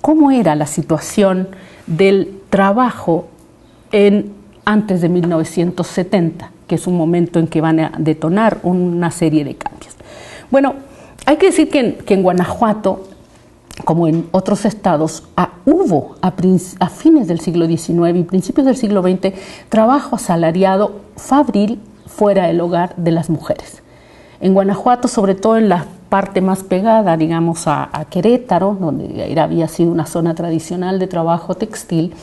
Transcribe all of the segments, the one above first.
cómo era la situación del trabajo antes de 1970, que es un momento en que van a detonar una serie de cambios. Bueno, hay que decir que en Guanajuato, como en otros estados, hubo a fines del siglo XIX y principios del siglo XX trabajo asalariado fabril fuera del hogar de las mujeres. En Guanajuato, sobre todo en la parte más pegada, digamos, a Querétaro, donde había sido una zona tradicional de trabajo textil,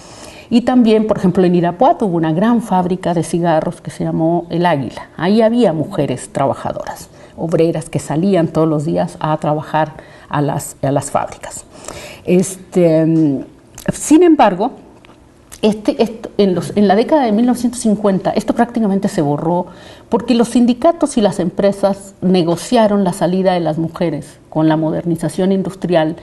y también, por ejemplo, en Irapuato hubo una gran fábrica de cigarros que se llamó El Águila. Ahí había mujeres trabajadoras, obreras que salían todos los días a trabajar a las fábricas. Sin embargo, en la década de 1950 esto prácticamente se borró porque los sindicatos y las empresas negociaron la salida de las mujeres con la modernización industrial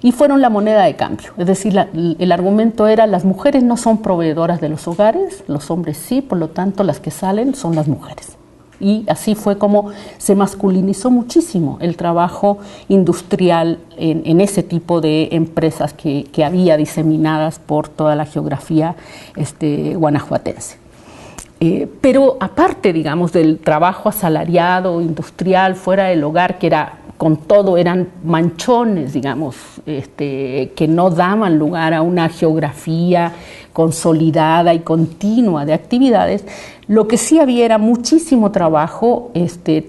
y fueron la moneda de cambio. Es decir, el argumento era: las mujeres no son proveedoras de los hogares, los hombres sí, por lo tanto las que salen son las mujeres. Y así fue como se masculinizó muchísimo el trabajo industrial en ese tipo de empresas que había diseminadas por toda la geografía guanajuatense. Pero aparte, digamos, del trabajo asalariado, industrial, fuera del hogar, que era con todo, eran manchones, digamos, que no daban lugar a una geografía consolidada y continua de actividades. Lo que sí había era muchísimo trabajo,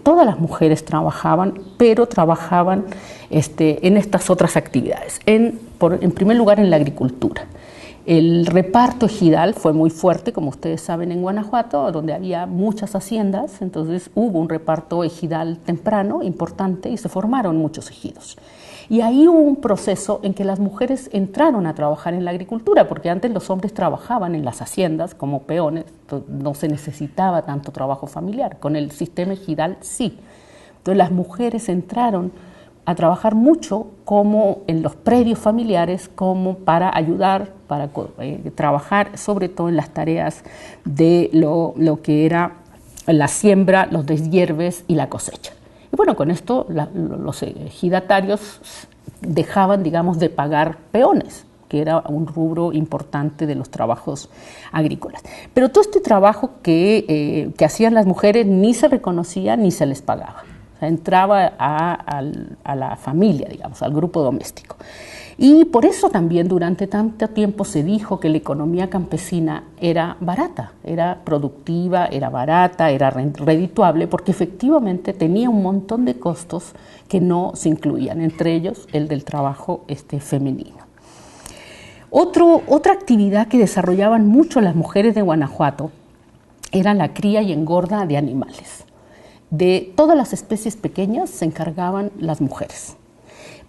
todas las mujeres trabajaban, pero trabajaban en estas otras actividades. En primer lugar, en la agricultura. El reparto ejidal fue muy fuerte, como ustedes saben, en Guanajuato, donde había muchas haciendas, entonces hubo un reparto ejidal temprano, importante, y se formaron muchos ejidos. Y ahí hubo un proceso en que las mujeres entraron a trabajar en la agricultura, porque antes los hombres trabajaban en las haciendas como peones, no se necesitaba tanto trabajo familiar. Con el sistema ejidal sí. Entonces las mujeres entraron a trabajar mucho como en los predios familiares, como para ayudar, para trabajar sobre todo en las tareas de lo que era la siembra, los deshierves y la cosecha. Y bueno, con esto los ejidatarios dejaban, digamos, de pagar peones, que era un rubro importante de los trabajos agrícolas. Pero todo este trabajo que hacían las mujeres ni se reconocía ni se les pagaba. O sea, entraba a la familia, digamos, al grupo doméstico. Y por eso también durante tanto tiempo se dijo que la economía campesina era barata, era productiva, era barata, era redituable, porque efectivamente tenía un montón de costos que no se incluían, entre ellos el del trabajo femenino. Otra actividad que desarrollaban mucho las mujeres de Guanajuato era la cría y engorda de animales. De todas las especies pequeñas se encargaban las mujeres.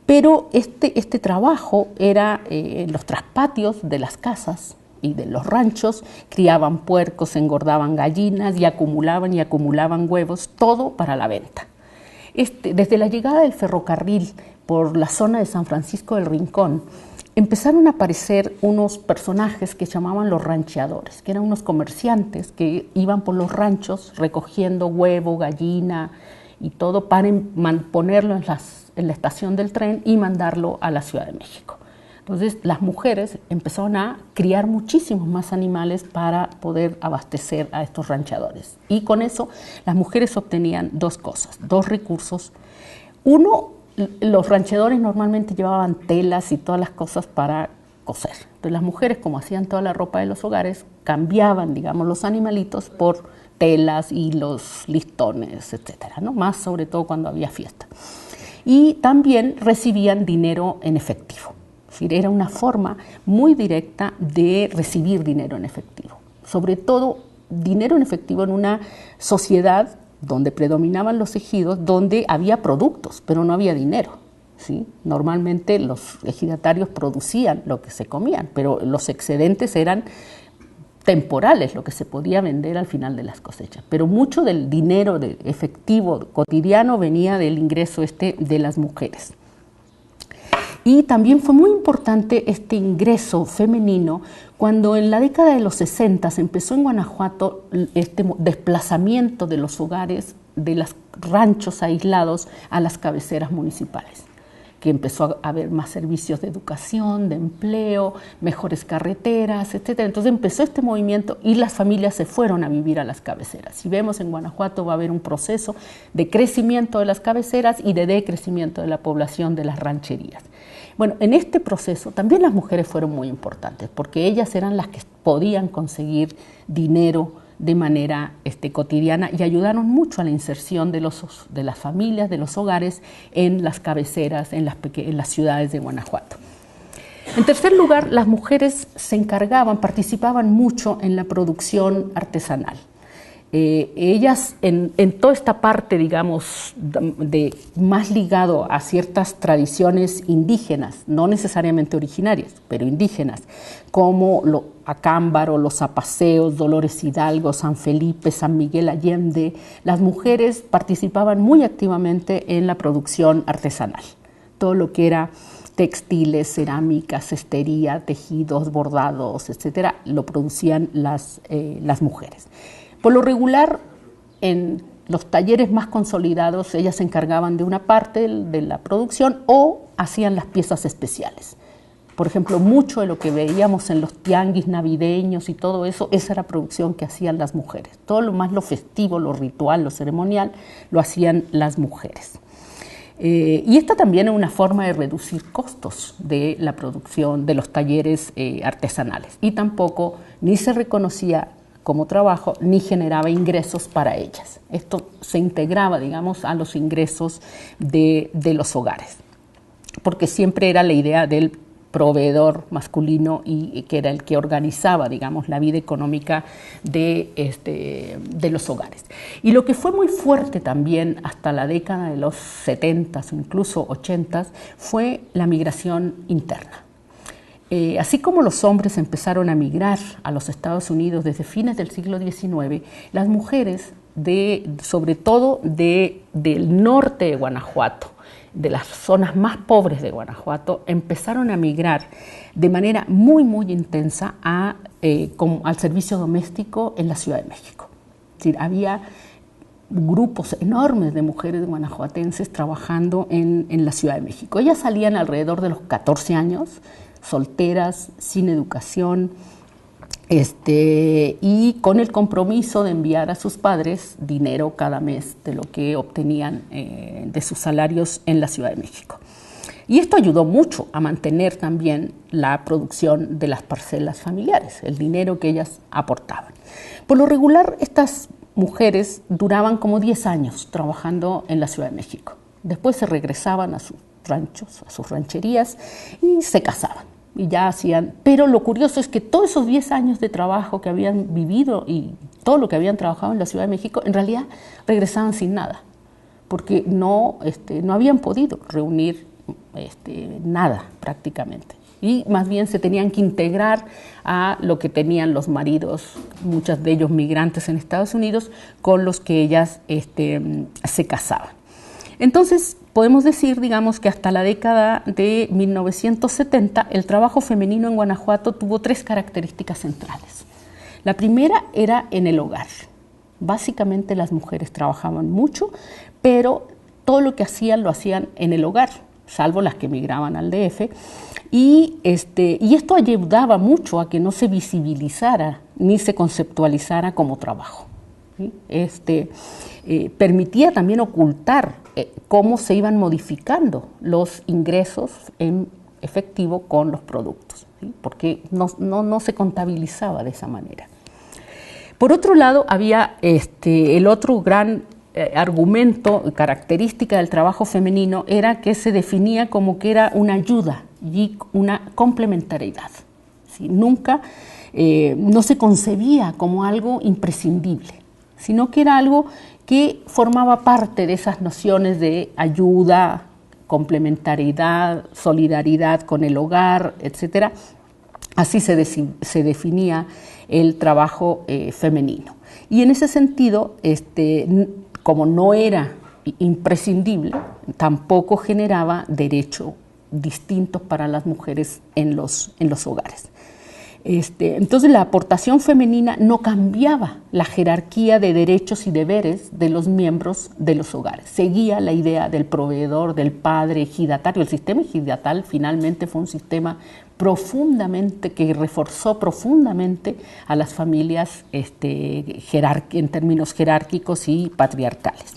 Pero este trabajo era en los traspatios de las casas y de los ranchos, criaban puercos, engordaban gallinas y acumulaban huevos, todo para la venta. Desde la llegada del ferrocarril por la zona de San Francisco del Rincón, empezaron a aparecer unos personajes que llamaban los rancheadores, que eran unos comerciantes que iban por los ranchos recogiendo huevo, gallina y todo para ponerlo en la estación del tren y mandarlo a la Ciudad de México. Entonces las mujeres empezaron a criar muchísimos más animales para poder abastecer a estos rancheadores. Y con eso las mujeres obtenían dos cosas, dos recursos. Uno, los rancheadores normalmente llevaban telas y todas las cosas para coser. Entonces las mujeres, como hacían toda la ropa de los hogares, cambiaban, digamos, los animalitos por telas, hilos, listones, etcétera, ¿no? Más sobre todo cuando había fiesta. Y también recibían dinero en efectivo. Es decir, era una forma muy directa de recibir dinero en efectivo. Sobre todo dinero en efectivo en una sociedad donde predominaban los ejidos, donde había productos, pero no había dinero, ¿sí? Normalmente los ejidatarios producían lo que se comían, pero los excedentes eran temporales, lo que se podía vender al final de las cosechas. Pero mucho del dinero de efectivo cotidiano venía del ingreso de las mujeres. Y también fue muy importante este ingreso femenino cuando en la década de los 60 se empezó en Guanajuato este desplazamiento de los hogares, de los ranchos aislados a las cabeceras municipales, porque empezó a haber más servicios de educación, de empleo, mejores carreteras, etc. Entonces empezó este movimiento y las familias se fueron a vivir a las cabeceras. Si vemos en Guanajuato va a haber un proceso de crecimiento de las cabeceras y de decrecimiento de la población de las rancherías. Bueno, en este proceso también las mujeres fueron muy importantes porque ellas eran las que podían conseguir dinero de manera cotidiana y ayudaron mucho a la inserción de las familias, de los hogares en las cabeceras, en las ciudades de Guanajuato. En tercer lugar, las mujeres participaban mucho en la producción artesanal. Ellas en toda esta parte, digamos, más ligado a ciertas tradiciones indígenas, no necesariamente originarias, pero indígenas, como Acámbaro, los Apaseos, Dolores Hidalgo, San Felipe, San Miguel Allende, las mujeres participaban muy activamente en la producción artesanal. Todo lo que era textiles, cerámica, cestería, tejidos, bordados, etcétera, lo producían las mujeres. Por lo regular, en los talleres más consolidados, ellas se encargaban de una parte de la producción o hacían las piezas especiales. Por ejemplo, mucho de lo que veíamos en los tianguis navideños y todo eso, esa era producción que hacían las mujeres. Todo lo festivo, lo ritual, lo ceremonial, lo hacían las mujeres. Y esta también es una forma de reducir costos de la producción de los talleres artesanales. Y tampoco ni se reconocía como trabajo, ni generaba ingresos para ellas. Esto se integraba, digamos, a los ingresos de los hogares, porque siempre era la idea del proveedor masculino y que era el que organizaba, digamos, la vida económica de los hogares. Y lo que fue muy fuerte también hasta la década de los 70s o incluso 80s fue la migración interna. Así como los hombres empezaron a migrar a los Estados Unidos desde fines del siglo XIX, las mujeres, sobre todo del norte de Guanajuato, de las zonas más pobres de Guanajuato, empezaron a migrar de manera muy, muy intensa al servicio doméstico en la Ciudad de México. Es decir, había grupos enormes de mujeres guanajuatenses trabajando en la Ciudad de México. Ellas salían alrededor de los 14 años, solteras, sin educación, y con el compromiso de enviar a sus padres dinero cada mes de lo que obtenían de sus salarios en la Ciudad de México. Y esto ayudó mucho a mantener también la producción de las parcelas familiares, el dinero que ellas aportaban. Por lo regular, estas mujeres duraban como 10 años trabajando en la Ciudad de México. Después se regresaban a sus ranchos, a sus rancherías y se casaban. Y ya hacían, pero lo curioso es que todos esos 10 años de trabajo que habían vivido y todo lo que habían trabajado en la Ciudad de México, en realidad regresaban sin nada, porque no habían podido reunir nada prácticamente. Y más bien se tenían que integrar a lo que tenían los maridos, muchos de ellos migrantes en Estados Unidos, con los que ellas se casaban. Entonces, podemos decir, digamos, que hasta la década de 1970 el trabajo femenino en Guanajuato tuvo 3 características centrales. La primera era en el hogar. Básicamente las mujeres trabajaban mucho, pero todo lo que hacían lo hacían en el hogar, salvo las que migraban al DF. Y esto ayudaba mucho a que no se visibilizara ni se conceptualizara como trabajo, ¿sí? Permitía también ocultar cómo se iban modificando los ingresos en efectivo con los productos, ¿sí? Porque no se contabilizaba de esa manera. Por otro lado, había el otro gran argumento, característica del trabajo femenino, era que se definía como que era una ayuda y una complementariedad, ¿sí? Nunca, no se concebía como algo imprescindible, sino que era algo que formaba parte de esas nociones de ayuda, complementariedad, solidaridad con el hogar, etc. Así se definía el trabajo femenino. Y en ese sentido, como no era imprescindible, tampoco generaba derechos distintos para las mujeres en los hogares. Entonces la aportación femenina no cambiaba la jerarquía de derechos y deberes de los miembros de los hogares. Seguía la idea del proveedor, del padre ejidatario. El sistema ejidatal finalmente fue un sistema que reforzó profundamente a las familias en términos jerárquicos y patriarcales.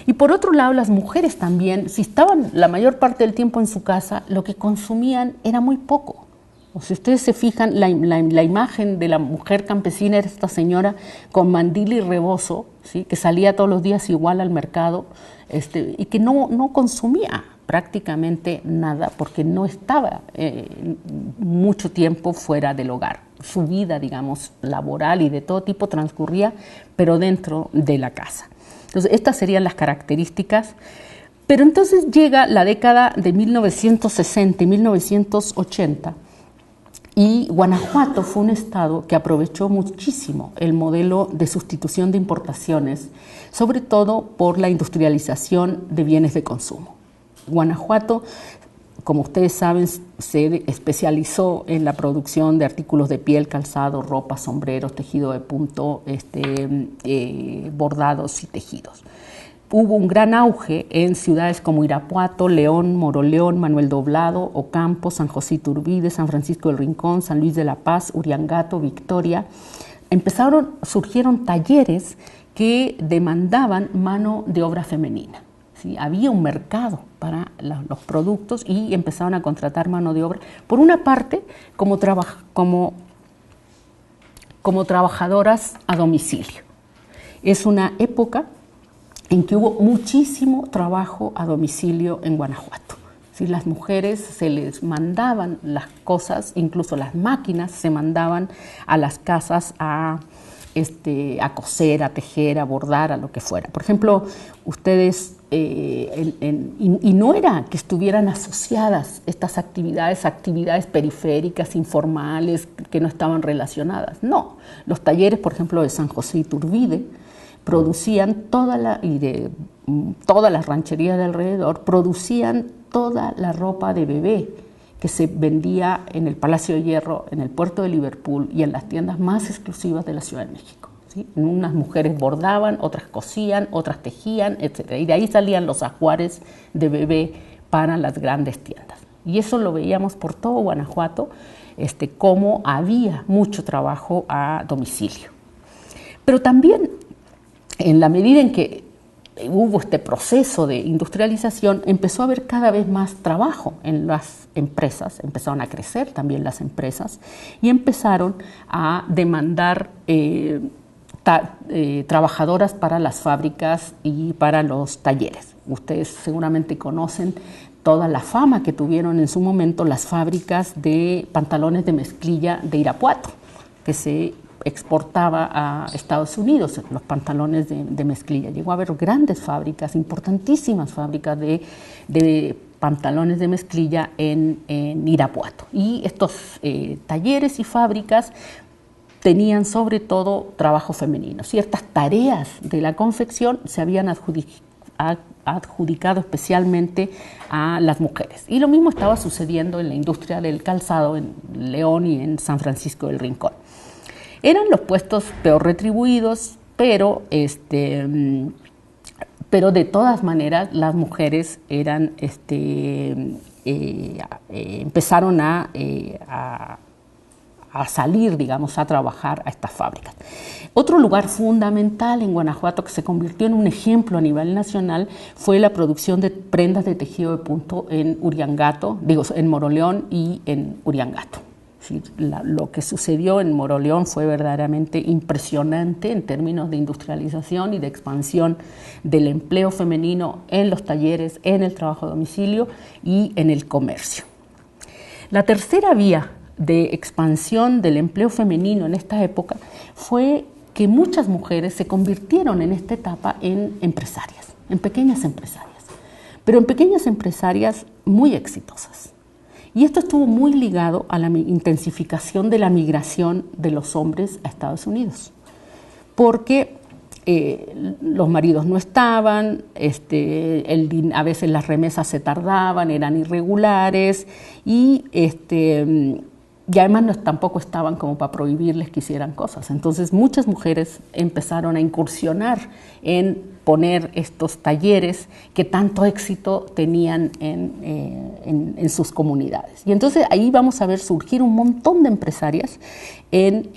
Y por otro lado, las mujeres también, si estaban la mayor parte del tiempo en su casa, lo que consumían era muy poco. O si ustedes se fijan, la imagen de la mujer campesina era esta señora con mandil y rebozo, ¿sí? Que salía todos los días igual al mercado y que no consumía prácticamente nada porque no estaba mucho tiempo fuera del hogar. Su vida, digamos, laboral y de todo tipo transcurría, pero dentro de la casa. Entonces, estas serían las características. Pero entonces llega la década de 1960 y 1980, y Guanajuato fue un estado que aprovechó muchísimo el modelo de sustitución de importaciones, sobre todo por la industrialización de bienes de consumo. Guanajuato, como ustedes saben, se especializó en la producción de artículos de piel, calzado, ropa, sombreros, tejido de punto, bordados y tejidos. Hubo un gran auge en ciudades como Irapuato, León, Moroleón, Manuel Doblado, Ocampo, San José Iturbide, San Francisco del Rincón, San Luis de la Paz, Uriangato, Victoria. Surgieron talleres que demandaban mano de obra femenina. ¿Sí? Había un mercado para los productos y empezaron a contratar mano de obra, por una parte como trabajadoras a domicilio. Es una época en que hubo muchísimo trabajo a domicilio en Guanajuato. ¿Sí? Las mujeres se les mandaban las cosas, incluso las máquinas se mandaban a las casas a coser, a tejer, a bordar, a lo que fuera. Por ejemplo, ustedes, y no era que estuvieran asociadas estas actividades periféricas, informales, que no estaban relacionadas. No, los talleres, por ejemplo, de San José Iturbide, producían todas las rancherías de alrededor, producían toda la ropa de bebé que se vendía en el Palacio de Hierro, en el puerto de Liverpool y en las tiendas más exclusivas de la Ciudad de México. ¿Sí? Unas mujeres bordaban, otras cosían, otras tejían, etc. Y de ahí salían los ajuares de bebé para las grandes tiendas. Y eso lo veíamos por todo Guanajuato, cómo había mucho trabajo a domicilio. Pero también, en la medida en que hubo este proceso de industrialización, empezó a haber cada vez más trabajo en las empresas, empezaron a crecer también las empresas y empezaron a demandar trabajadoras para las fábricas y para los talleres. Ustedes seguramente conocen toda la fama que tuvieron en su momento las fábricas de pantalones de mezclilla de Irapuato, que se exportaba a Estados Unidos, los pantalones de mezclilla. Llegó a haber grandes fábricas, importantísimas fábricas de pantalones de mezclilla en Irapuato. Y estos talleres y fábricas tenían sobre todo trabajo femenino. Ciertas tareas de la confección se habían adjudicado especialmente a las mujeres. Y lo mismo estaba sucediendo en la industria del calzado en León y en San Francisco del Rincón. Eran los puestos peor retribuidos, pero de todas maneras las mujeres empezaron a salir, digamos, a trabajar a estas fábricas. Otro lugar fundamental en Guanajuato que se convirtió en un ejemplo a nivel nacional fue la producción de prendas de tejido de punto en en Moroleón y en Uriangato. Sí, lo que sucedió en Moroleón fue verdaderamente impresionante en términos de industrialización y de expansión del empleo femenino en los talleres, en el trabajo a domicilio y en el comercio. La tercera vía de expansión del empleo femenino en esta época fue que muchas mujeres se convirtieron en esta etapa en empresarias, en pequeñas empresarias, pero en pequeñas empresarias muy exitosas. Y esto estuvo muy ligado a la intensificación de la migración de los hombres a Estados Unidos, porque los maridos no estaban, a veces las remesas se tardaban, eran irregulares y y además tampoco estaban como para prohibirles que hicieran cosas. Entonces muchas mujeres empezaron a incursionar en poner estos talleres que tanto éxito tenían en sus comunidades. Y entonces ahí vamos a ver surgir un montón de empresarias en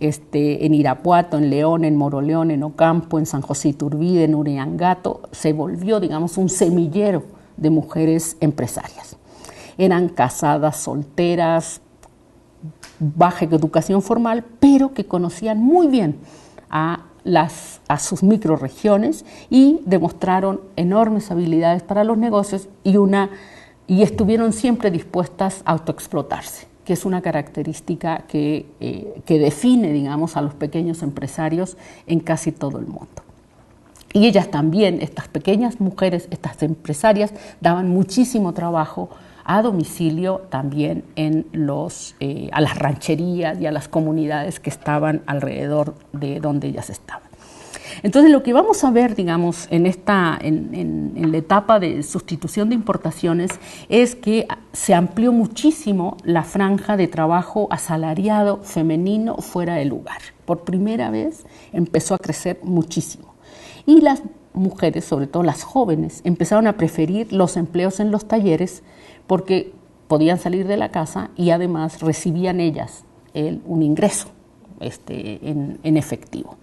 Irapuato, en León, en Moroleón, en Ocampo, en San José Iturbide, en Uriangato. Se volvió, digamos, un semillero de mujeres empresarias. Eran casadas, solteras, baja educación formal, pero que conocían muy bien a sus microrregiones y demostraron enormes habilidades para los negocios y estuvieron siempre dispuestas a autoexplotarse, que es una característica que define, digamos, a los pequeños empresarios en casi todo el mundo. Y ellas también, estas pequeñas mujeres, estas empresarias, daban muchísimo trabajo a domicilio también a las rancherías y a las comunidades que estaban alrededor de donde ellas estaban. Entonces lo que vamos a ver, digamos, en la etapa de sustitución de importaciones es que se amplió muchísimo la franja de trabajo asalariado femenino fuera del lugar. Por primera vez empezó a crecer muchísimo. Y las mujeres, sobre todo las jóvenes, empezaron a preferir los empleos en los talleres porque podían salir de la casa y además recibían ellas un ingreso en efectivo.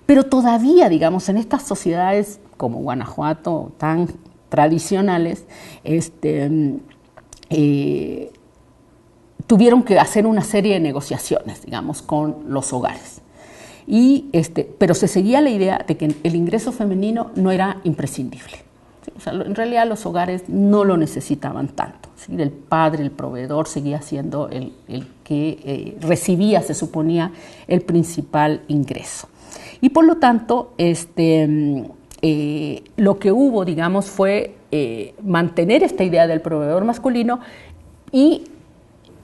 Pero todavía, digamos, en estas sociedades como Guanajuato, tan tradicionales, tuvieron que hacer una serie de negociaciones, digamos, con los hogares. Pero se seguía la idea de que el ingreso femenino no era imprescindible. ¿Sí? O sea, en realidad los hogares no lo necesitaban tanto. ¿Sí? El padre, el proveedor, seguía siendo el que recibía, se suponía, el principal ingreso. Y por lo tanto, lo que hubo, digamos, fue mantener esta idea del proveedor masculino y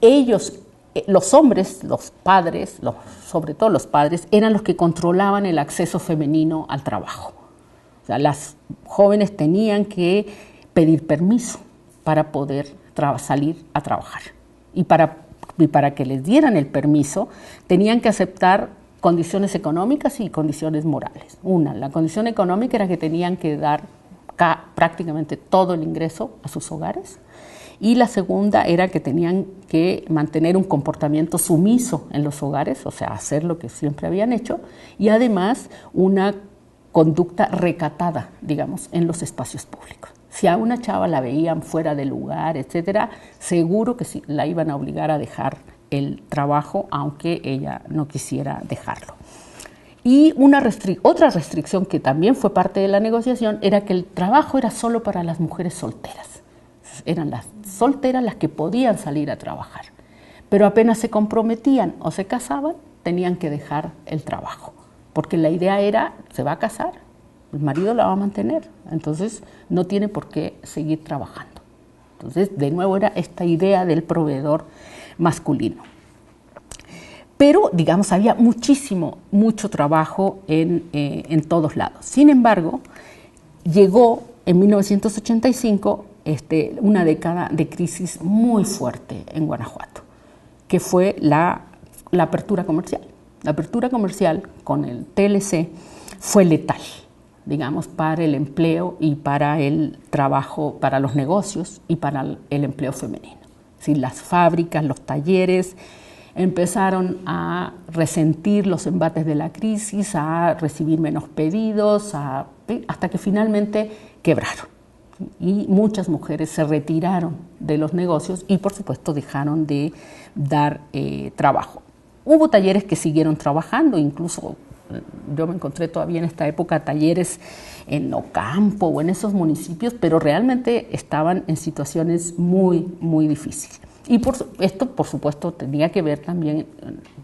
ellos, los hombres, los padres, sobre todo los padres, eran los que controlaban el acceso femenino al trabajo. O sea, las jóvenes tenían que pedir permiso para poder salir a trabajar. Y para que les dieran el permiso, tenían que aceptar condiciones económicas y condiciones morales. La condición económica era que tenían que dar prácticamente todo el ingreso a sus hogares, y la segunda era que tenían que mantener un comportamiento sumiso en los hogares, o sea, hacer lo que siempre habían hecho, y además una conducta recatada, digamos, en los espacios públicos. Si a una chava la veían fuera del lugar, etcétera, seguro que sí, la iban a obligar a dejar el trabajo, aunque ella no quisiera dejarlo. Y otra restricción que también fue parte de la negociación era que el trabajo era solo para las mujeres solteras. Eran las solteras las que podían salir a trabajar, pero apenas se comprometían o se casaban, tenían que dejar el trabajo, porque la idea era, se va a casar, el marido la va a mantener, entonces no tiene por qué seguir trabajando. Entonces, de nuevo, era esta idea del proveedor masculino. Pero, digamos, había mucho trabajo en todos lados. Sin embargo, llegó en 1985 una década de crisis muy fuerte en Guanajuato, que fue la apertura comercial. La apertura comercial con el TLC fue letal, digamos, para el empleo y para el trabajo, para los negocios y para el empleo femenino. Sí, las fábricas, los talleres empezaron a resentir los embates de la crisis, a recibir menos pedidos, hasta que finalmente quebraron. Y muchas mujeres se retiraron de los negocios y, por supuesto, dejaron de dar trabajo. Hubo talleres que siguieron trabajando, incluso yo me encontré todavía en esta época talleres en Ocampo o en esos municipios, pero realmente estaban en situaciones muy, muy difíciles. Y esto, por supuesto, tenía que ver también,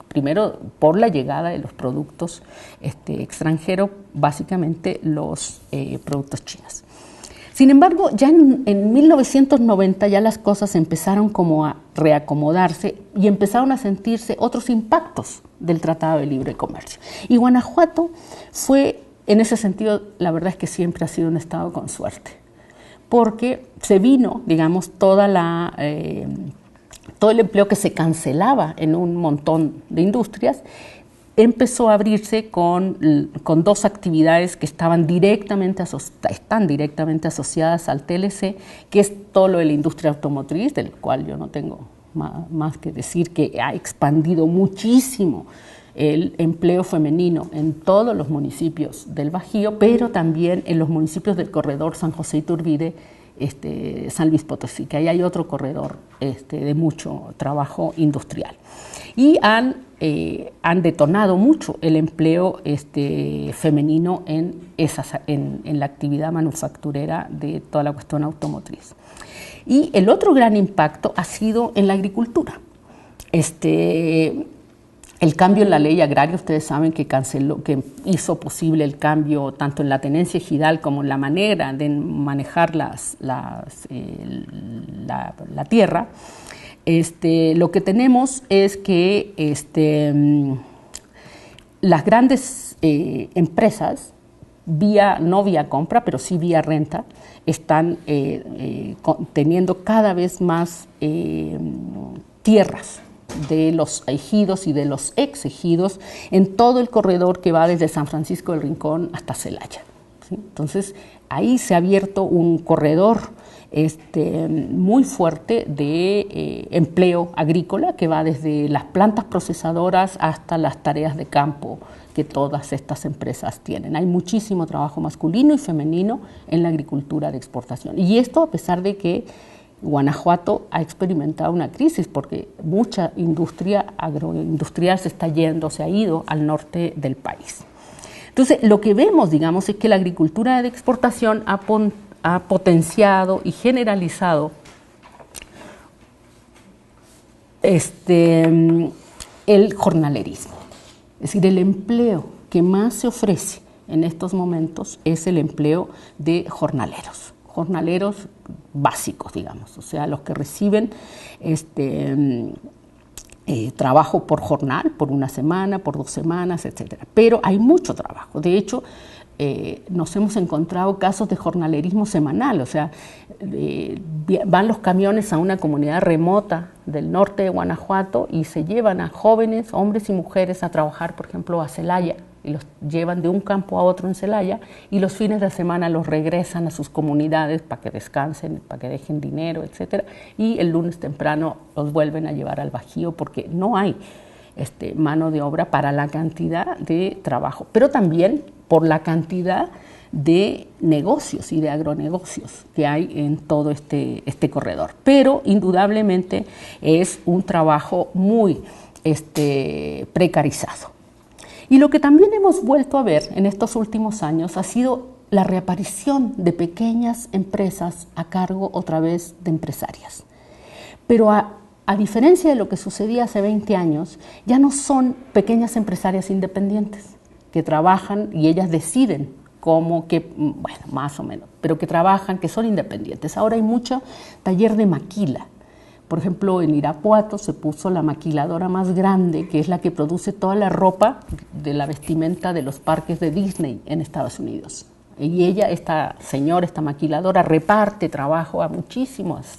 primero, por la llegada de los productos extranjeros, básicamente los productos chinos. Sin embargo, ya en 1990 ya las cosas empezaron como a reacomodarse y empezaron a sentirse otros impactos del Tratado de Libre Comercio. Y Guanajuato fue, en ese sentido, la verdad es que siempre ha sido un estado con suerte, porque se vino, digamos, toda la todo el empleo que se cancelaba en un montón de industrias empezó a abrirse con dos actividades que están directamente asociadas al TLC, que es todo lo de la industria automotriz, del cual yo no tengo más que decir que ha expandido muchísimo el empleo femenino en todos los municipios del Bajío, pero también en los municipios del corredor San José Iturbide, San Luis Potosí, que ahí hay otro corredor de mucho trabajo industrial. Y han detonado mucho el empleo femenino en la actividad manufacturera de toda la cuestión automotriz. Y el otro gran impacto ha sido en la agricultura. El cambio en la ley agraria, ustedes saben que hizo posible el cambio tanto en la tenencia ejidal como en la manera de manejar la tierra. Lo que tenemos es que las grandes empresas, no vía compra, pero sí vía renta, están teniendo cada vez más tierras de los ejidos y de los ex ejidos en todo el corredor que va desde San Francisco del Rincón hasta Celaya, ¿sí? Entonces ahí se ha abierto un corredor muy fuerte de empleo agrícola que va desde las plantas procesadoras hasta las tareas de campo que todas estas empresas tienen. Hay muchísimo trabajo masculino y femenino en la agricultura de exportación, y esto a pesar de que Guanajuato ha experimentado una crisis porque mucha industria agroindustrial se ha ido al norte del país. Entonces, lo que vemos, digamos, es que la agricultura de exportación ha potenciado y generalizado el jornalerismo. Es decir, el empleo que más se ofrece en estos momentos es el empleo de jornaleros básicos, digamos, o sea, los que reciben trabajo por jornal, por una semana, por 2 semanas, etcétera. Pero hay mucho trabajo. De hecho, nos hemos encontrado casos de jornalerismo semanal, o sea, van los camiones a una comunidad remota del norte de Guanajuato y se llevan a jóvenes, hombres y mujeres, a trabajar, por ejemplo, a Celaya, y los llevan de un campo a otro en Celaya, y los fines de semana los regresan a sus comunidades para que descansen, para que dejen dinero, etcétera, y el lunes temprano los vuelven a llevar al Bajío porque no hay mano de obra para la cantidad de trabajo, pero también por la cantidad de negocios y de agronegocios que hay en todo este corredor. Pero indudablemente es un trabajo muy precarizado. Y lo que también hemos vuelto a ver en estos últimos años ha sido la reaparición de pequeñas empresas a cargo otra vez de empresarias. Pero a diferencia de lo que sucedía hace 20 años, ya no son pequeñas empresarias independientes que trabajan y ellas deciden más o menos, pero que trabajan, que son independientes. Ahora hay mucho taller de maquila. Por ejemplo, en Irapuato se puso la maquiladora más grande, que es la que produce toda la ropa de la vestimenta de los parques de Disney en Estados Unidos. Y ella, esta maquiladora, reparte trabajo a muchísimos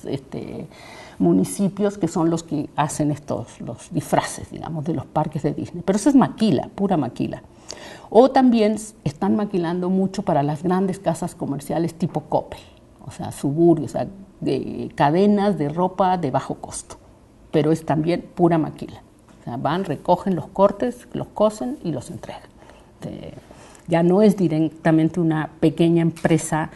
municipios que son los que hacen los disfraces, digamos, de los parques de Disney. Pero eso es maquila, pura maquila. O también están maquilando mucho para las grandes casas comerciales tipo Coppel, o sea, Suburbia, o sea, de cadenas de ropa de bajo costo, pero es también pura maquila. O sea, van, recogen los cortes, los cosen y los entregan. Ya no es directamente una pequeña empresa.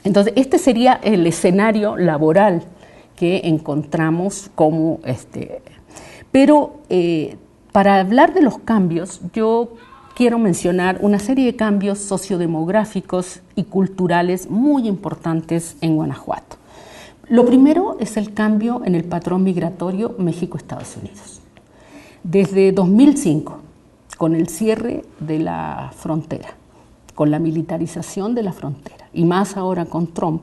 Entonces, este sería el escenario laboral que encontramos como Pero para hablar de los cambios, yo quiero mencionar una serie de cambios sociodemográficos y culturales muy importantes en Guanajuato. Lo primero es el cambio en el patrón migratorio México-Estados Unidos. Desde 2005, con el cierre de la frontera, con la militarización de la frontera y más ahora con Trump,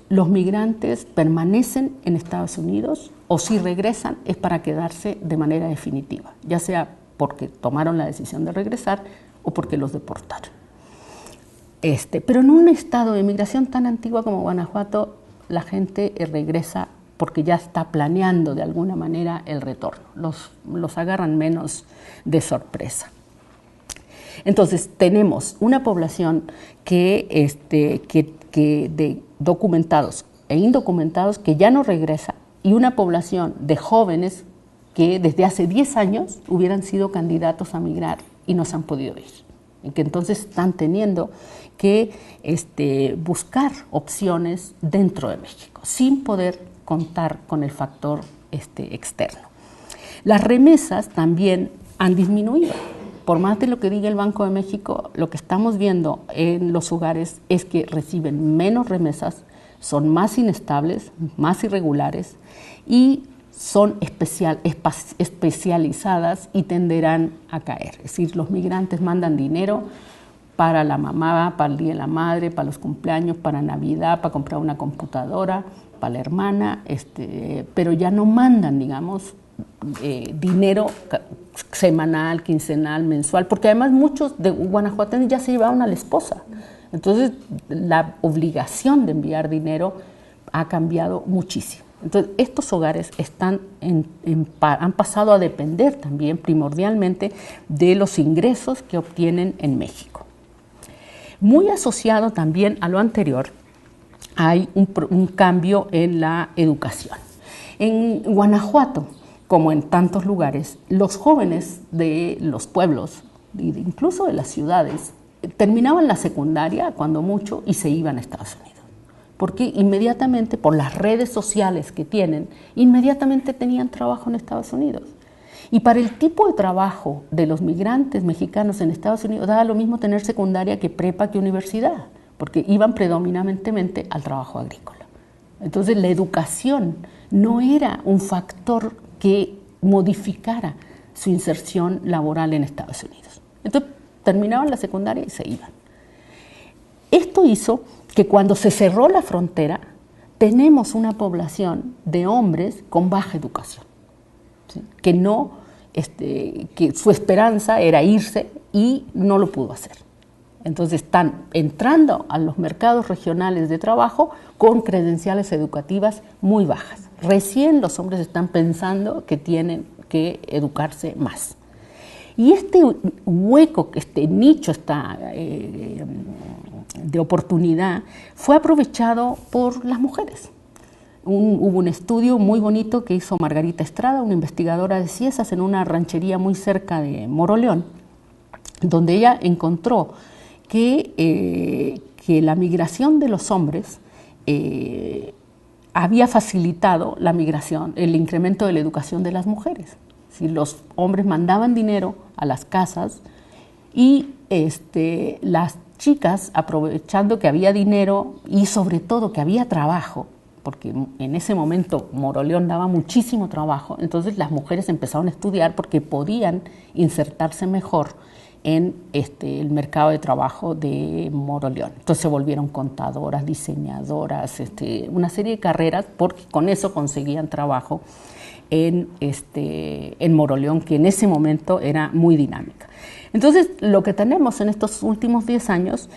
los migrantes permanecen en Estados Unidos o si regresan es para quedarse de manera definitiva, ya sea porque tomaron la decisión de regresar o porque los deportaron. Pero en un estado de migración tan antigua como Guanajuato, la gente regresa porque ya está planeando de alguna manera el retorno. Los agarran menos de sorpresa. Entonces tenemos una población de documentados e indocumentados que ya no regresa, y una población de jóvenes que desde hace 10 años hubieran sido candidatos a migrar y no se han podido ir, y que entonces están teniendo que buscar opciones dentro de México, sin poder contar con el factor externo. Las remesas también han disminuido. Por más de lo que diga el Banco de México, lo que estamos viendo en los hogares es que reciben menos remesas, son más inestables, más irregulares y son especializadas y tenderán a caer. Es decir, los migrantes mandan dinero para la mamá, para el Día de la Madre, para los cumpleaños, para Navidad, para comprar una computadora, para la hermana, pero ya no mandan, digamos, dinero semanal, quincenal, mensual, porque además muchos de guanajuatenses ya se llevaron a la esposa. Entonces, la obligación de enviar dinero ha cambiado muchísimo. Entonces, estos hogares han pasado a depender también primordialmente de los ingresos que obtienen en México. Muy asociado también a lo anterior, hay un cambio en la educación. En Guanajuato, como en tantos lugares, los jóvenes de los pueblos, incluso de las ciudades, terminaban la secundaria, cuando mucho, y se iban a Estados Unidos. Porque inmediatamente, por las redes sociales que tienen, inmediatamente tenían trabajo en Estados Unidos. Y para el tipo de trabajo de los migrantes mexicanos en Estados Unidos, daba lo mismo tener secundaria que prepa que universidad, porque iban predominantemente al trabajo agrícola. Entonces, la educación no era un factor que modificara su inserción laboral en Estados Unidos. Entonces, terminaban la secundaria y se iban. Esto hizo que cuando se cerró la frontera, tenemos una población de hombres con baja educación, ¿sí? Que su esperanza era irse y no lo pudo hacer. Entonces están entrando a los mercados regionales de trabajo con credenciales educativas muy bajas. Recién los hombres están pensando que tienen que educarse más. Y este hueco, este nicho de oportunidad fue aprovechado por las mujeres. Hubo un estudio muy bonito que hizo Margarita Estrada, una investigadora de Ciesas, en una ranchería muy cerca de Moroleón, donde ella encontró que la migración de los hombres había facilitado la migración, el incremento de la educación de las mujeres. Si los hombres mandaban dinero a las casas y las chicas, aprovechando que había dinero y sobre todo que había trabajo, porque en ese momento Moroleón daba muchísimo trabajo, entonces las mujeres empezaron a estudiar porque podían insertarse mejor en el mercado de trabajo de Moroleón. Entonces se volvieron contadoras, diseñadoras, una serie de carreras, porque con eso conseguían trabajo en Moroleón, que en ese momento era muy dinámica. Entonces, lo que tenemos en estos últimos 10 años,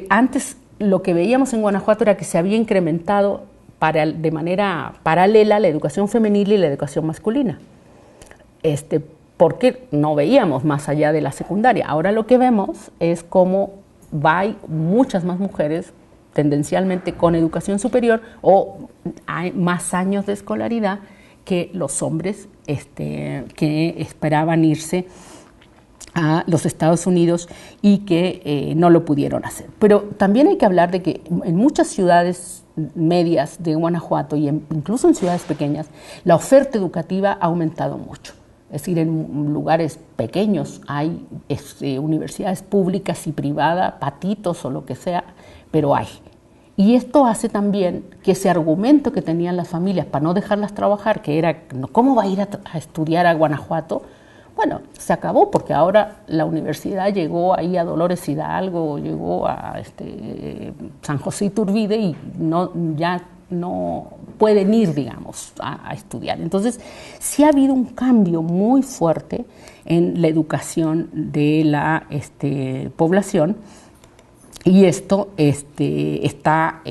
antes lo que veíamos en Guanajuato era que se había incrementado de manera paralela la educación femenil y la educación masculina, porque no veíamos más allá de la secundaria. Ahora lo que vemos es cómo hay muchas más mujeres tendencialmente con educación superior o hay más años de escolaridad que los hombres que esperaban irse a los Estados Unidos y que no lo pudieron hacer. Pero también hay que hablar de que en muchas ciudades medias de Guanajuato y incluso en ciudades pequeñas, la oferta educativa ha aumentado mucho. Es decir, en lugares pequeños hay universidades públicas y privadas, patitos o lo que sea, pero hay. Y esto hace también que ese argumento que tenían las familias para no dejarlas trabajar, que era, ¿cómo va a ir a estudiar a Guanajuato? Bueno, se acabó porque ahora la universidad llegó ahí a Dolores Hidalgo, llegó a San José Iturbide y ya no pueden ir, digamos, a estudiar. Entonces, sí ha habido un cambio muy fuerte en la educación de la población Y esto está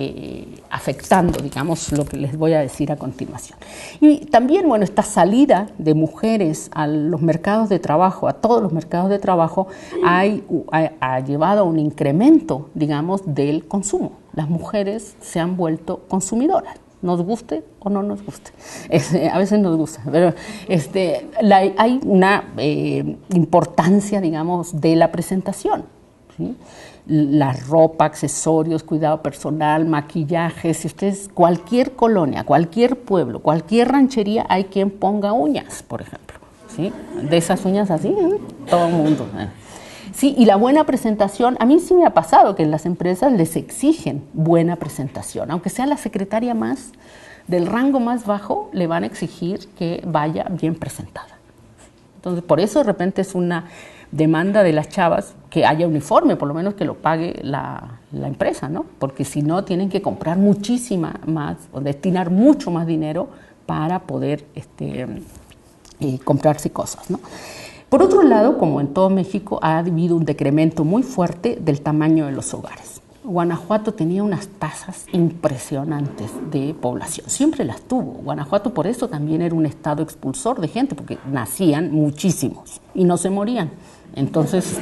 afectando, digamos, lo que les voy a decir a continuación. Y también, bueno, esta salida de mujeres a los mercados de trabajo, a todos los mercados de trabajo, ha llevado a un incremento, digamos, del consumo. Las mujeres se han vuelto consumidoras, nos guste o no nos guste. A veces nos gusta, pero hay una importancia, digamos, de la presentación, ¿sí? La ropa, accesorios, cuidado personal, maquillaje. Si ustedes, cualquier colonia, cualquier pueblo, cualquier ranchería, hay quien ponga uñas, por ejemplo, ¿sí? De esas uñas así, todo el mundo. Sí, y la buena presentación, a mí sí me ha pasado que en las empresas les exigen buena presentación, aunque sea la secretaria más del rango más bajo, le van a exigir que vaya bien presentada. Entonces, por eso de repente es una demanda de las chavas que haya uniforme, por lo menos que lo pague la empresa, ¿no? Porque si no, tienen que comprar muchísima más o destinar mucho más dinero para poder comprarse cosas, ¿no? Por otro lado, como en todo México, ha habido un decremento muy fuerte del tamaño de los hogares. Guanajuato tenía unas tasas impresionantes de población, siempre las tuvo. Guanajuato por eso también era un estado expulsor de gente, porque nacían muchísimos y no se morían. Entonces,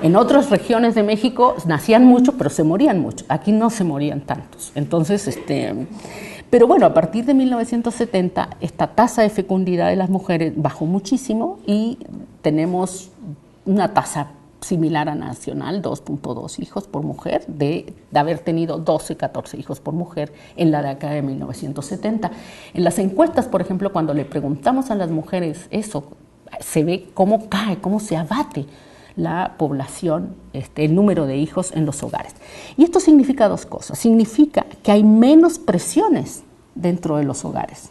en otras regiones de México nacían mucho, pero se morían mucho. Aquí no se morían tantos. Entonces, pero bueno, a partir de 1970, esta tasa de fecundidad de las mujeres bajó muchísimo y tenemos una tasa similar a nacional, 2.2 hijos por mujer, de haber tenido 12, 14 hijos por mujer en la década de 1970. En las encuestas, por ejemplo, cuando le preguntamos a las mujeres eso, se ve cómo cae, cómo se abate la población, el número de hijos en los hogares. Y esto significa dos cosas. Significa que hay menos presiones dentro de los hogares,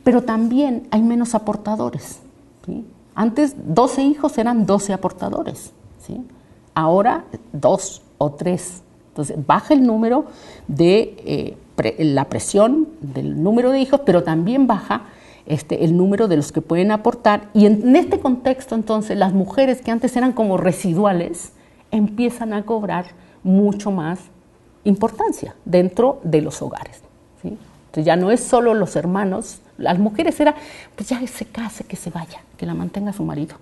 pero también hay menos aportadores, ¿sí? Antes 12 hijos eran 12 aportadores, ¿sí? Ahora 2 o 3. Entonces baja el número de la presión del número de hijos, pero también baja el número de los que pueden aportar, y en este contexto entonces las mujeres que antes eran como residuales empiezan a cobrar mucho más importancia dentro de los hogares, ¿sí? Entonces ya no es solo los hermanos, las mujeres era, pues ya se case, que se vaya, que la mantenga su marido,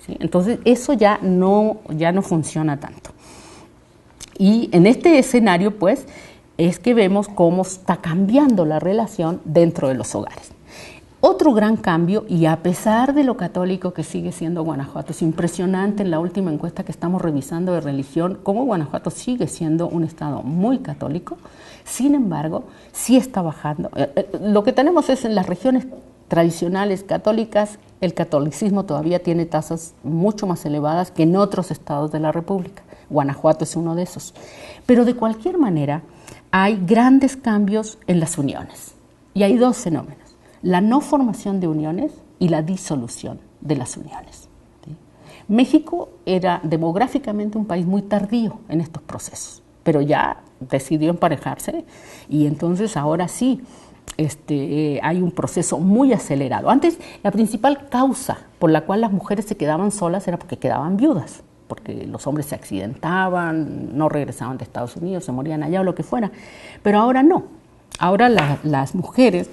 ¿sí? Entonces eso ya no funciona tanto. Y en este escenario pues es que vemos cómo está cambiando la relación dentro de los hogares. Otro gran cambio, y a pesar de lo católico que sigue siendo Guanajuato, es impresionante en la última encuesta que estamos revisando de religión, cómo Guanajuato sigue siendo un estado muy católico. Sin embargo, sí está bajando. Lo que tenemos es en las regiones tradicionales católicas, el catolicismo todavía tiene tasas mucho más elevadas que en otros estados de la República. Guanajuato es uno de esos. Pero de cualquier manera, hay grandes cambios en las uniones. Y hay dos fenómenos: la no formación de uniones y la disolución de las uniones, ¿sí? México era demográficamente un país muy tardío en estos procesos, pero ya decidió emparejarse y entonces ahora sí hay un proceso muy acelerado. Antes, la principal causa por la cual las mujeres se quedaban solas era porque quedaban viudas, porque los hombres se accidentaban, no regresaban de Estados Unidos, se morían allá o lo que fuera, pero ahora no. Ahora las mujeres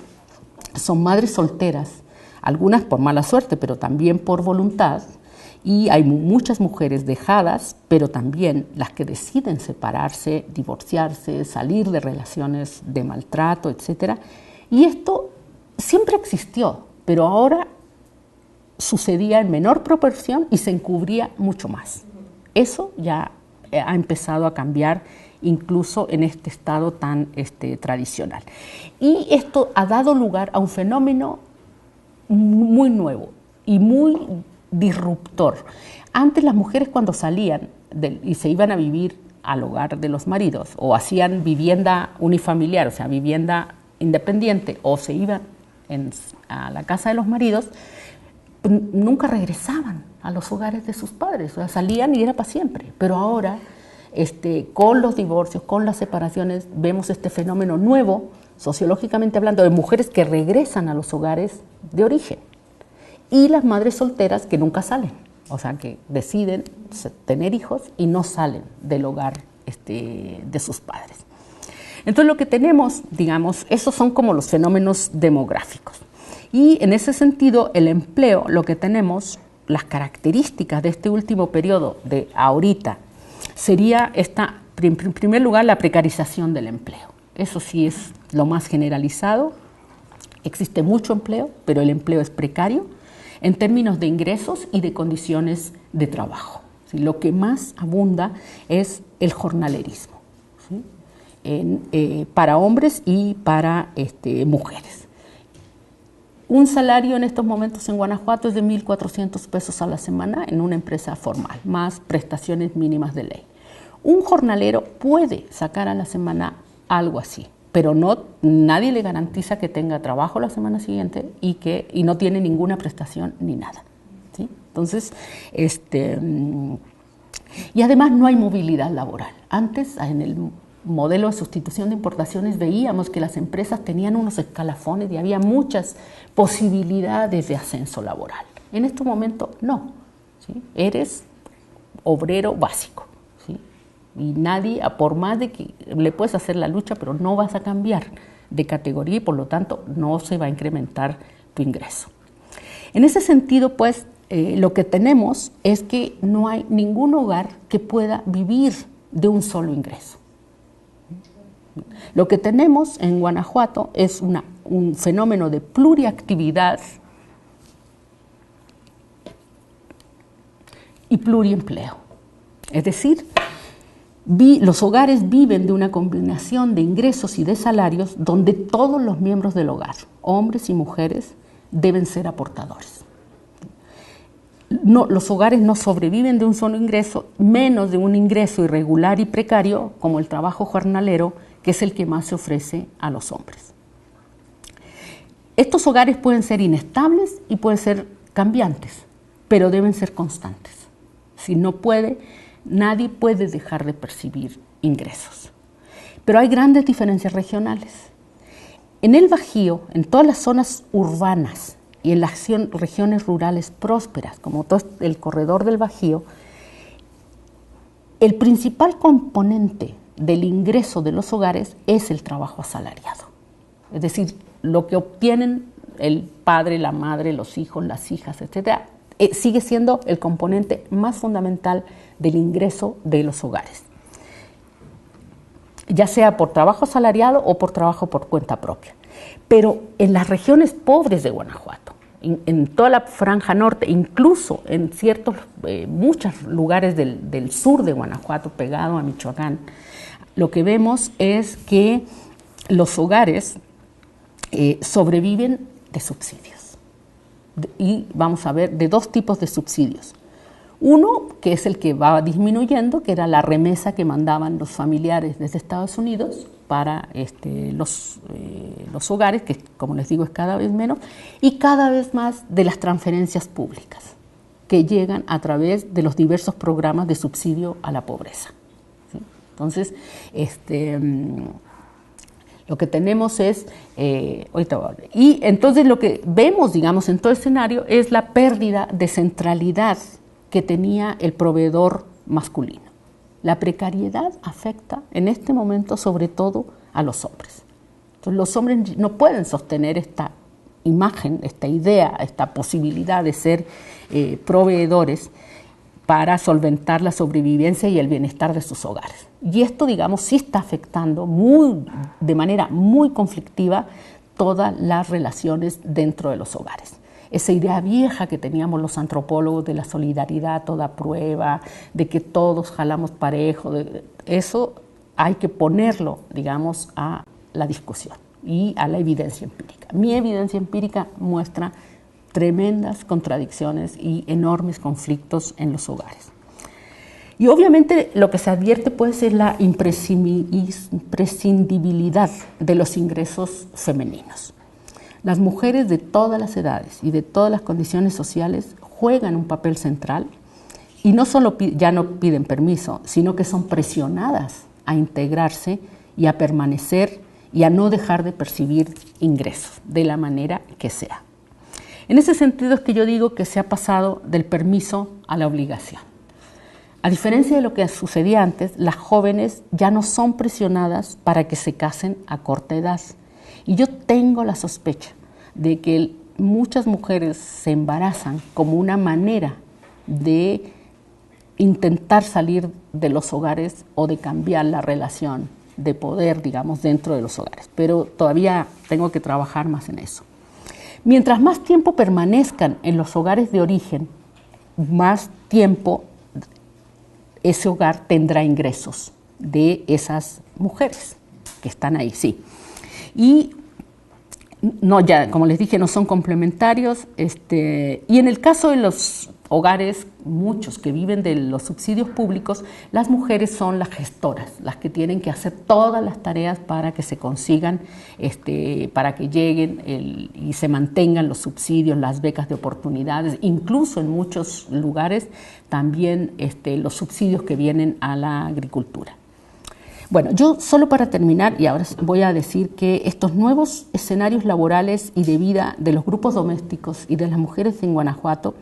son madres solteras, algunas por mala suerte, pero también por voluntad, y hay muchas mujeres dejadas, pero también las que deciden separarse, divorciarse, salir de relaciones de maltrato, etc. Y esto siempre existió, pero ahora sucedía en menor proporción y se encubría mucho más. Eso ya ha empezado a cambiar incluso en este estado tan tradicional. Y esto ha dado lugar a un fenómeno muy nuevo y muy disruptor. Antes las mujeres cuando salían y se iban a vivir al hogar de los maridos o hacían vivienda unifamiliar, o sea, vivienda independiente, o se iban a la casa de los maridos, nunca regresaban a los hogares de sus padres, o sea, salían y era para siempre. Pero ahora, con los divorcios, con las separaciones, vemos este fenómeno nuevo, sociológicamente hablando, de mujeres que regresan a los hogares de origen y las madres solteras que nunca salen, o sea, que deciden tener hijos y no salen del hogar de sus padres. Entonces lo que tenemos, digamos, esos son como los fenómenos demográficos. Y en ese sentido, el empleo, lo que tenemos, las características de este último periodo de ahorita, sería en primer lugar, la precarización del empleo. Eso sí es lo más generalizado. Existe mucho empleo, pero el empleo es precario en términos de ingresos y de condiciones de trabajo. ¿Sí? Lo que más abunda es el jornalerismo, ¿sí? Para hombres y para mujeres. Un salario en estos momentos en Guanajuato es de 1.400 pesos a la semana en una empresa formal, más prestaciones mínimas de ley. Un jornalero puede sacar a la semana algo así, pero nadie le garantiza que tenga trabajo la semana siguiente y no tiene ninguna prestación ni nada, ¿sí? Entonces, y además no hay movilidad laboral. Antes, en el modelo de sustitución de importaciones, veíamos que las empresas tenían unos escalafones y había muchas posibilidades de ascenso laboral. En este momento no, ¿sí? Eres obrero básico, ¿sí? Y nadie, por más de que le puedes hacer la lucha, pero no vas a cambiar de categoría y por lo tanto no se va a incrementar tu ingreso. En ese sentido, pues, lo que tenemos es que no hay ningún hogar que pueda vivir de un solo ingreso. Lo que tenemos en Guanajuato es un fenómeno de pluriactividad y pluriempleo. Es decir, los hogares viven de una combinación de ingresos y de salarios donde todos los miembros del hogar, hombres y mujeres, deben ser aportadores. Los hogares no sobreviven de un solo ingreso, menos de un ingreso irregular y precario como el trabajo jornalero, que es el que más se ofrece a los hombres. Estos hogares pueden ser inestables y pueden ser cambiantes, pero deben ser constantes. Si no nadie puede dejar de percibir ingresos. Pero hay grandes diferencias regionales. En el Bajío, en todas las zonas urbanas y en las regiones rurales prósperas, como todo el corredor del Bajío, el principal componente del ingreso de los hogares es el trabajo asalariado. Es decir, lo que obtienen el padre, la madre, los hijos, las hijas, etc., sigue siendo el componente más fundamental del ingreso de los hogares, ya sea por trabajo asalariado o por trabajo por cuenta propia. Pero en las regiones pobres de Guanajuato, en toda la franja norte, incluso en muchos lugares del sur de Guanajuato, pegado a Michoacán, lo que vemos es que los hogares sobreviven de subsidios. Y vamos a ver de dos tipos de subsidios. Uno, que es el que va disminuyendo, que era la remesa que mandaban los familiares desde Estados Unidos para los hogares, que como les digo es cada vez menos, y cada vez más de las transferencias públicas que llegan a través de los diversos programas de subsidio a la pobreza. ¿Sí? Entonces, lo que tenemos es, y entonces lo que vemos, digamos, en todo escenario es la pérdida de centralidad que tenía el proveedor masculino. La precariedad afecta en este momento sobre todo a los hombres. Entonces los hombres no pueden sostener esta imagen, esta idea, esta posibilidad de ser proveedores para solventar la sobrevivencia y el bienestar de sus hogares. Y esto, digamos, sí está afectando de manera muy conflictiva todas las relaciones dentro de los hogares. Esa idea vieja que teníamos los antropólogos de la solidaridad a toda prueba, de que todos jalamos parejo, eso hay que ponerlo, digamos, a la discusión y a la evidencia empírica. Mi evidencia empírica muestra tremendas contradicciones y enormes conflictos en los hogares. Y obviamente lo que se advierte pues es la imprescindibilidad de los ingresos femeninos. Las mujeres de todas las edades y de todas las condiciones sociales juegan un papel central y no solo ya no piden permiso, sino que son presionadas a integrarse y a permanecer y a no dejar de percibir ingresos de la manera que sea. En ese sentido es que yo digo que se ha pasado del permiso a la obligación. A diferencia de lo que sucedía antes, las jóvenes ya no son presionadas para que se casen a corta edad. Y yo tengo la sospecha de que muchas mujeres se embarazan como una manera de intentar salir de los hogares o de cambiar la relación de poder, digamos, dentro de los hogares. Pero todavía tengo que trabajar más en eso. Mientras más tiempo permanezcan en los hogares de origen, más tiempo ese hogar tendrá ingresos de esas mujeres que están ahí, sí. Y no, ya, como les dije, no son complementarios. Y en el caso de los hogares, muchos que viven de los subsidios públicos, las mujeres son las gestoras, las que tienen que hacer todas las tareas para que se consigan, para que lleguen y se mantengan los subsidios, las becas de oportunidades, incluso en muchos lugares también los subsidios que vienen a la agricultura. Bueno, yo solo para terminar, y ahora voy a decir que estos nuevos escenarios laborales y de vida de los grupos domésticos y de las mujeres en Guanajuato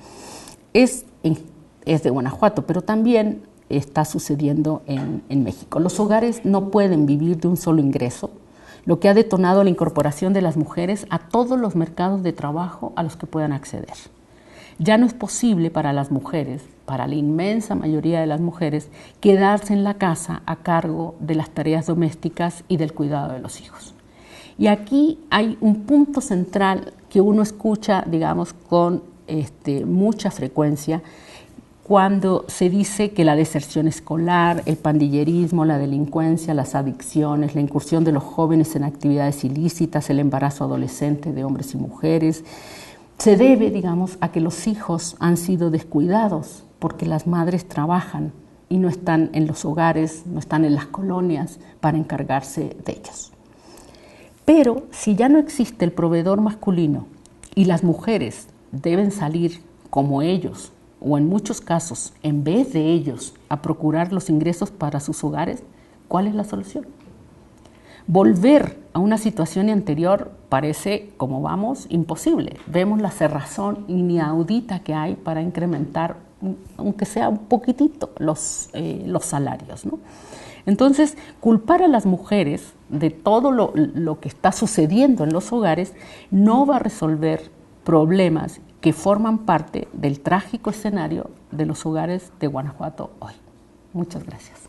es de Guanajuato, pero también está sucediendo en México. Los hogares no pueden vivir de un solo ingreso, lo que ha detonado la incorporación de las mujeres a todos los mercados de trabajo a los que puedan acceder. Ya no es posible para las mujeres, para la inmensa mayoría de las mujeres, quedarse en la casa a cargo de las tareas domésticas y del cuidado de los hijos. Y aquí hay un punto central que uno escucha, digamos, con mucha frecuencia cuando se dice que la deserción escolar, el pandillerismo, la delincuencia, las adicciones, la incursión de los jóvenes en actividades ilícitas, el embarazo adolescente de hombres y mujeres, se debe, digamos, a que los hijos han sido descuidados porque las madres trabajan y no están en los hogares, no están en las colonias para encargarse de ellos. Pero si ya no existe el proveedor masculino y las mujeres deben salir como ellos, o en muchos casos, en vez de ellos, a procurar los ingresos para sus hogares, ¿cuál es la solución? Volver a una situación anterior parece, como vamos, imposible. Vemos la cerrazón inaudita que hay para incrementar, aunque sea un poquitito, los salarios, ¿no? Entonces, culpar a las mujeres de todo lo que está sucediendo en los hogares no va a resolver problemas que forman parte del trágico escenario de los hogares de Guanajuato hoy. Muchas gracias.